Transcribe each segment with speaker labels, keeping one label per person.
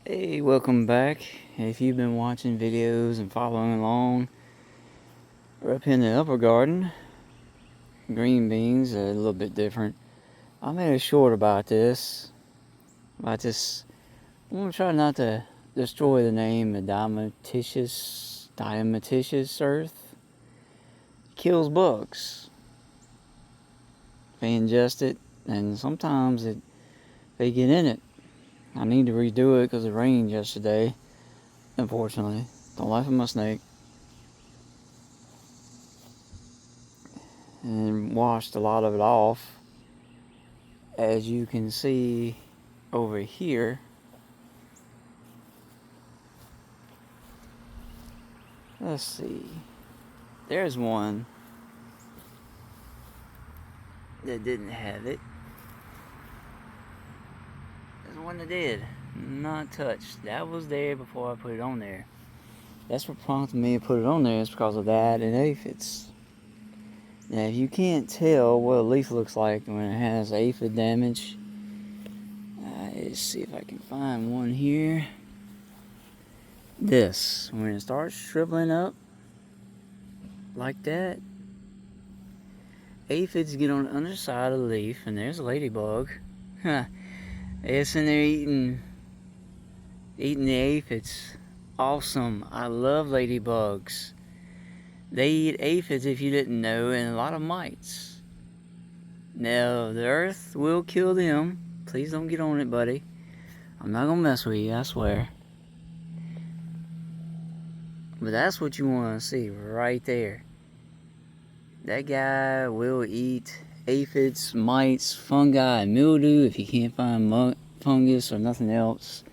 Speaker 1: Hey, welcome back. If you've been watching videos and following along, we're up in the upper garden. Green beans are a little bit different. I made a short about this. I'm going to try not to destroy the name of diatomaceous earth. It kills bugs. They ingest it, and sometimes they get in it. I need to redo it because it rained yesterday, unfortunately. Don't laugh at my snake. And washed a lot of it off. As you can see over here, let's see, there's one that didn't have it. There's one that did not touched. That was there before I put it on there. That's what prompted me to put it on there, is because of that and aphids. Now, if you can't tell what a leaf looks like when it has aphid damage, let's see if I can find one here. This, when it starts shriveling up like that, aphids get on the underside of the leaf, and there's a ladybug. It's in there eating the aphids. Awesome. I love ladybugs. They eat aphids, if you didn't know, and a lot of mites. Now, the earth will kill them. Please don't get on it, buddy. I'm not gonna mess with you, I swear. But that's what you want to see right there. That guy will eat aphids, mites, fungi, and mildew if he can't find fungus or nothing else.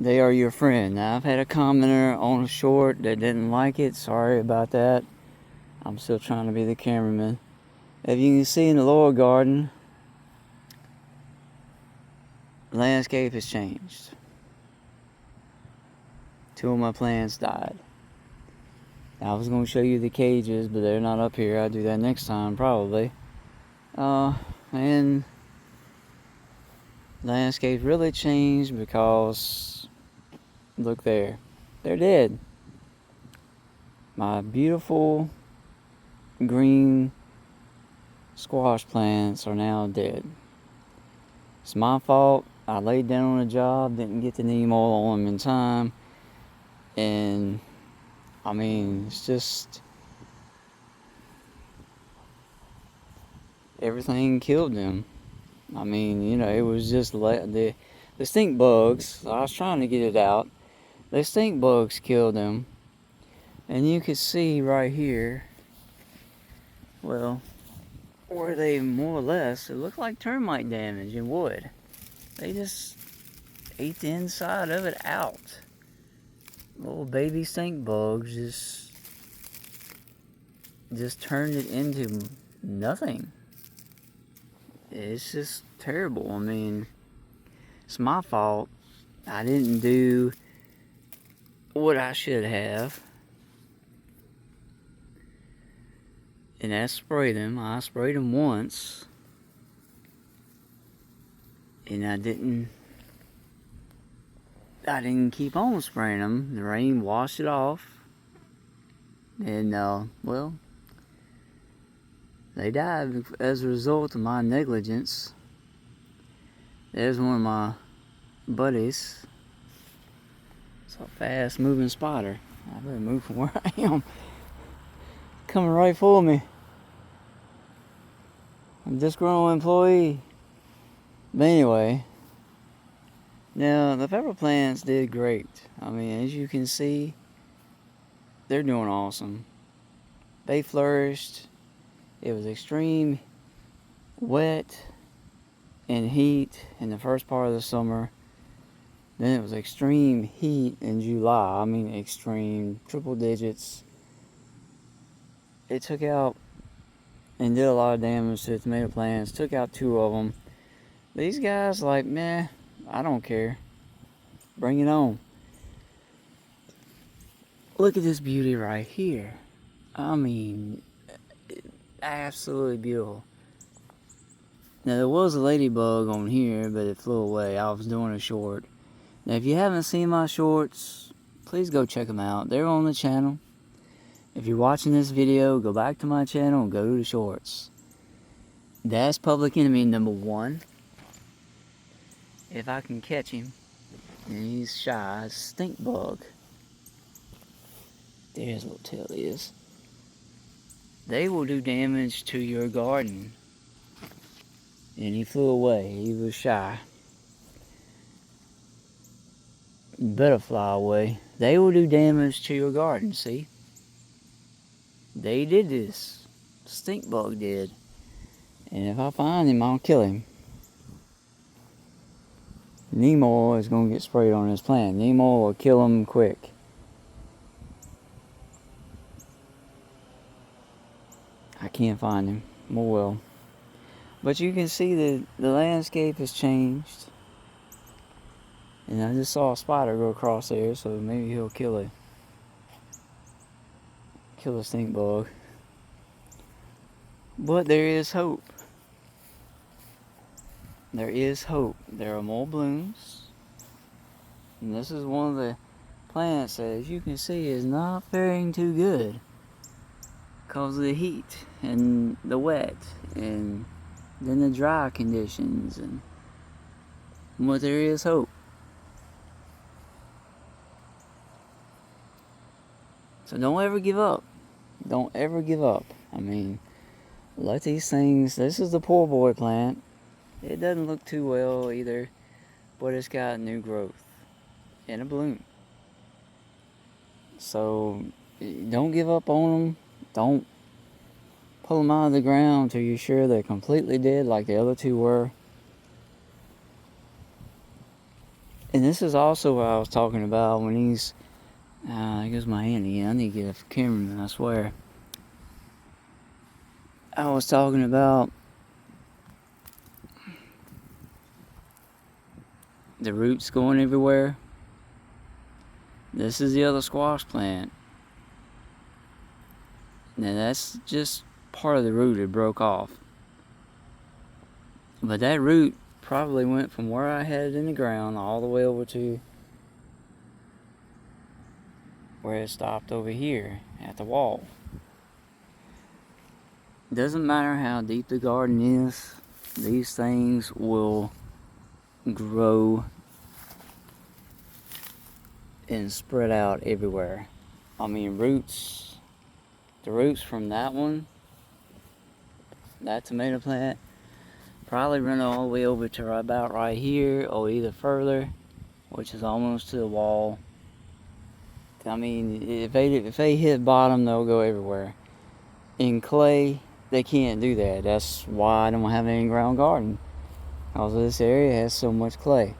Speaker 1: They are your friend. Now, I've had a commenter on a short that didn't like it. Sorry about that. I'm still trying to be the cameraman. If you can see in the lower garden, the landscape has changed. 2 of my plants died. I was going to show you the cages, but they're not up here. I'll do that next time, probably. And the landscape really changed because, look there. They're dead. My beautiful green squash plants are now dead. It's my fault. I laid down on a job, didn't get the neem oil on them in time. And, I mean, it's just, everything killed them. I mean, you know, it was just the stink bugs. I was trying to get it out. The stink bugs killed them. And you can see right here, well, where they more or less, it looked like termite damage in wood. They just ate the inside of it out. Little baby stink bugs just turned it into nothing. It's just terrible. I mean, it's my fault. I didn't do what I should have. And I sprayed them. I sprayed them once. And I didn't keep on spraying them. The rain washed it off. And, well, they died as a result of my negligence. There's one of my buddies. It's a fast moving spider. I better move from where I am. Coming right for me. I'm a disgruntled employee. But anyway, now the pepper plants did great. I mean, as you can see, they're doing awesome. They flourished. It was extreme wet and heat in the first part of the summer. Then it was extreme heat in July. I mean, extreme, triple digits. It took out and did a lot of damage to the tomato plants. Took out 2 of them. These guys like, meh, I don't care. Bring it on. Look at this beauty right here. I mean, absolutely beautiful. Now there was a ladybug on here, but it flew away. I was doing a short. Now if you haven't seen my shorts, please go check them out. They're on the channel. If you're watching this video, go back to my channel and go to the shorts. That's public enemy number 1. If I can catch him. And he's shy. Stink bug. There's what tail is. They will do damage to your garden. And he flew away. He was shy. You better fly away. They will do damage to your garden, see? They did this. Stink bug did. And if I find him, I'll kill him. Nemo is going to get sprayed on this plant. Nemo will kill him quick. I can't find him. Oh well. But you can see that the landscape has changed. And I just saw a spider go across there, so maybe he'll kill a stink bug. But there is hope. There is hope. There are more blooms. And this is one of the plants that, as you can see, is not faring too good. Because of the heat and the wet and then the dry conditions. But there is hope. So don't ever give up. Don't ever give up. I mean, let these things, this is the poor boy plant. It doesn't look too well either, but it's got new growth and a bloom. So don't give up on them. Don't pull them out of the ground until you're sure they're completely dead like the other two were. And this is also what I was talking about when he's, there goes my hand again. I need to get a cameraman, I swear. I was talking about the roots going everywhere. This is the other squash plant. Now that's just part of the root that broke off. But that root probably went from where I had it in the ground all the way over to where it stopped over here at the wall. Doesn't matter how deep the garden is, these things will grow and spread out everywhere. I mean, roots, the roots from that one, that tomato plant, probably run all the way over to about right here or either further, which is almost to the wall. I mean, if they hit bottom, they'll go everywhere. In clay, they can't do that. That's why I don't have an in-ground garden, because this area has so much clay.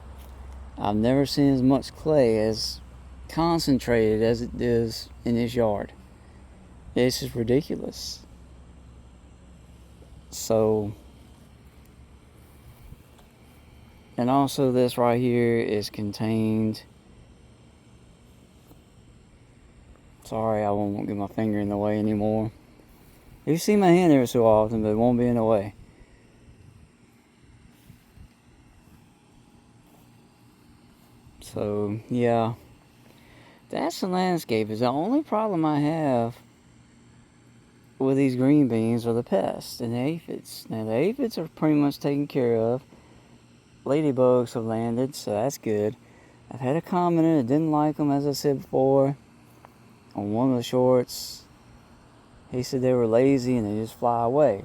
Speaker 1: I've never seen as much clay as concentrated as it is in this yard. It's just ridiculous. So, and also this right here is contained. Sorry, I won't get my finger in the way anymore. You see my hand there so often, but it won't be in the way. So, yeah. That's the landscape. Is the only problem I have with these green beans are the pests and the aphids. Now, the aphids are pretty much taken care of. Ladybugs have landed, so that's good. I've had a commenter that didn't like them, as I said before, on one of the shorts. He said they were lazy and they just fly away.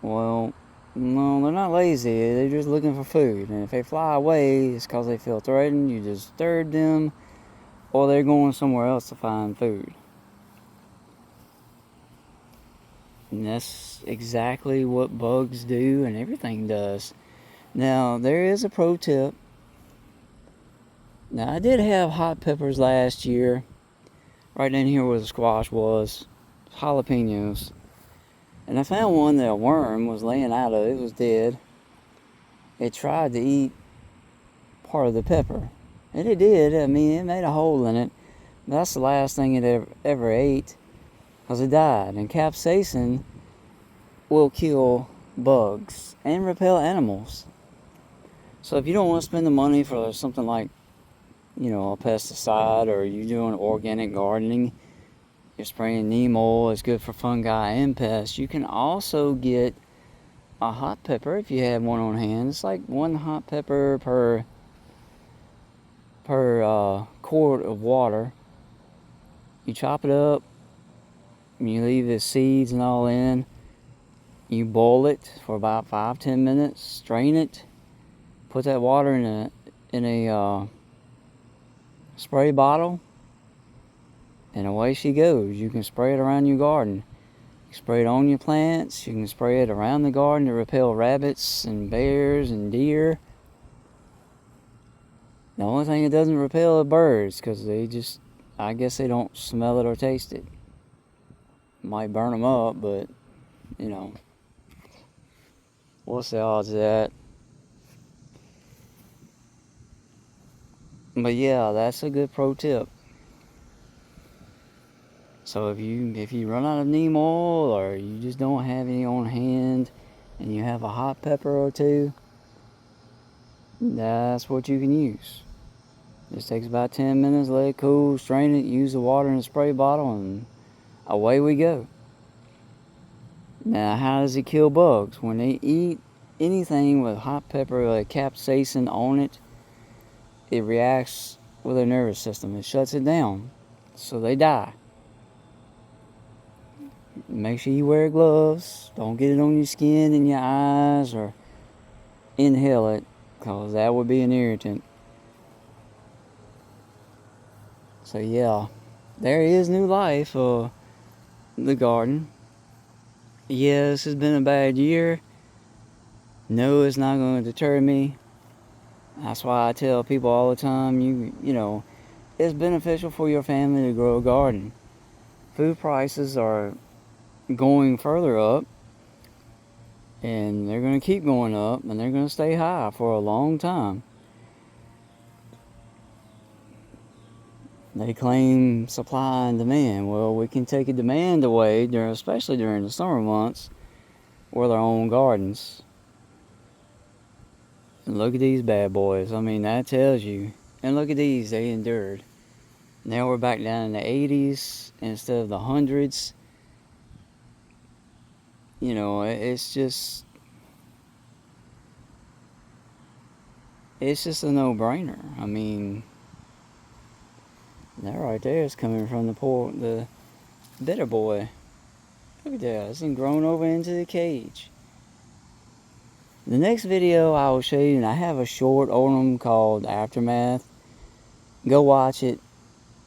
Speaker 1: Well, no, they're not lazy. They're just looking for food. And if they fly away, it's because they feel threatened. You disturb them, or they're going somewhere else to find food. And that's exactly what bugs do and everything does. Now, there is a pro tip. Now, I did have hot peppers last year, right in here where the squash was, jalapenos. And I found one that a worm was laying out of. It was dead. It tried to eat part of the pepper. And it did. I mean, it made a hole in it. But that's the last thing it ever ate, because it died. And capsaicin will kill bugs and repel animals. So if you don't want to spend the money for something like, a pesticide, or you're doing organic gardening, you're spraying neem oil, it's good for fungi and pests. You can also get a hot pepper if you have one on hand. It's like one hot pepper per quart of water. You chop it up, you leave the seeds and all in. You boil it for about 5-10 minutes, strain it, put that water in a spray bottle, and away she goes. You can spray it around your garden. You can spray it on your plants. You can spray it around the garden to repel rabbits and bears and deer. The only thing it doesn't repel are birds, because I guess they don't smell it or taste it. Might burn them up, but, what's the odds of that? But yeah, that's a good pro tip. So if you run out of neem oil, or you just don't have any on hand, and you have a hot pepper or two, that's what you can use. Just takes about 10 minutes, let it cool, strain it, use the water in a spray bottle, and away we go. Now, how does it kill bugs? When they eat anything with hot pepper or capsaicin on it, it reacts with their nervous system. It shuts it down, so they die. Make sure you wear gloves. Don't get it on your skin and your eyes, or inhale it, because that would be an irritant. So yeah, there is new life for the garden. Yeah, this has been a bad year. No, it's not going to deter me. That's why I tell people all the time, it's beneficial for your family to grow a garden. Food prices are going further up, and they're going to keep going up, and they're going to stay high for a long time. They claim supply and demand. Well, we can take a demand away, especially during the summer months, with our own gardens. And look at these bad boys. I mean, that tells you. And look at these, they endured. Now we're back down in the 80s instead of the hundreds. It's just a no-brainer. I mean, that right there is coming from the bitter boy. Look at that, it's grown over into the cage. The next video I will show you, and I have a short on them called Aftermath. Go watch it,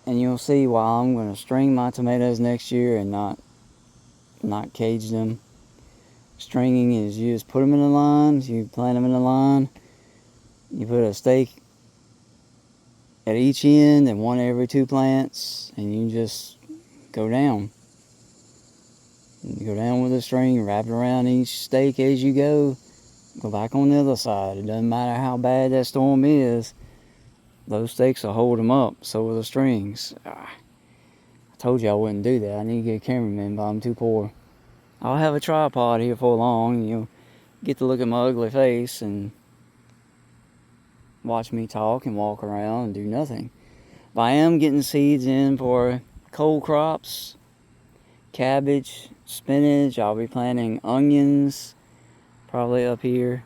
Speaker 1: and you'll see why I'm going to string my tomatoes next year and not cage them. Stringing is you just put them in a line, you plant them in a line, you put a stake at each end and one every 2 plants, and you just go down. You go down with a string, wrap it around each stake as you go back on the other side. It doesn't matter how bad that storm is, those stakes will hold them up, so will the strings. I told you I wouldn't do that. I need to get a cameraman, but I'm too poor. I'll have a tripod here for long, and you'll get to look at my ugly face and watch me talk and walk around and do nothing. But I am getting seeds in for cold crops, cabbage, spinach. I'll be planting onions probably up here,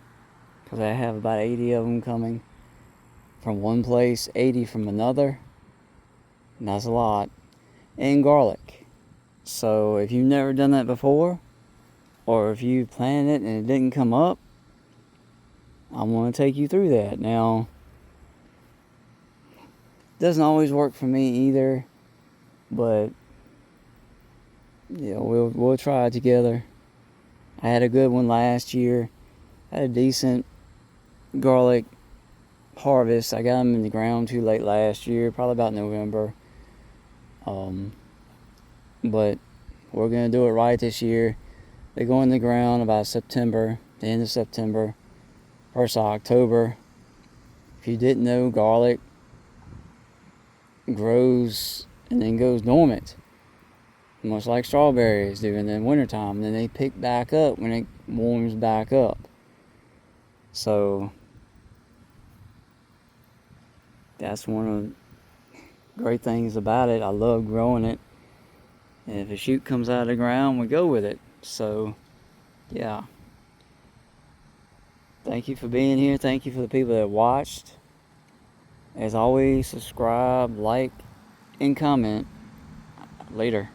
Speaker 1: because I have about 80 of them coming from one place, 80 from another, and that's a lot. And garlic. So if you've never done that before, or if you planted it and it didn't come up, I'm going to take you through that. Now, it doesn't always work for me either, but we'll try it together. I had a good one last year. I had a decent garlic harvest. I got them in the ground too late last year, probably about November. But we're going to do it right this year. They go in the ground about September, the end of September, 1st of October. If you didn't know, garlic grows and then goes dormant much like strawberries do in the wintertime. And then they pick back up when it warms back up. So that's one of the great things about it. I love growing it. And if a shoot comes out of the ground, we go with it. So, yeah. Thank you for being here. Thank you for the people that watched. As always, subscribe, like, and comment. Later.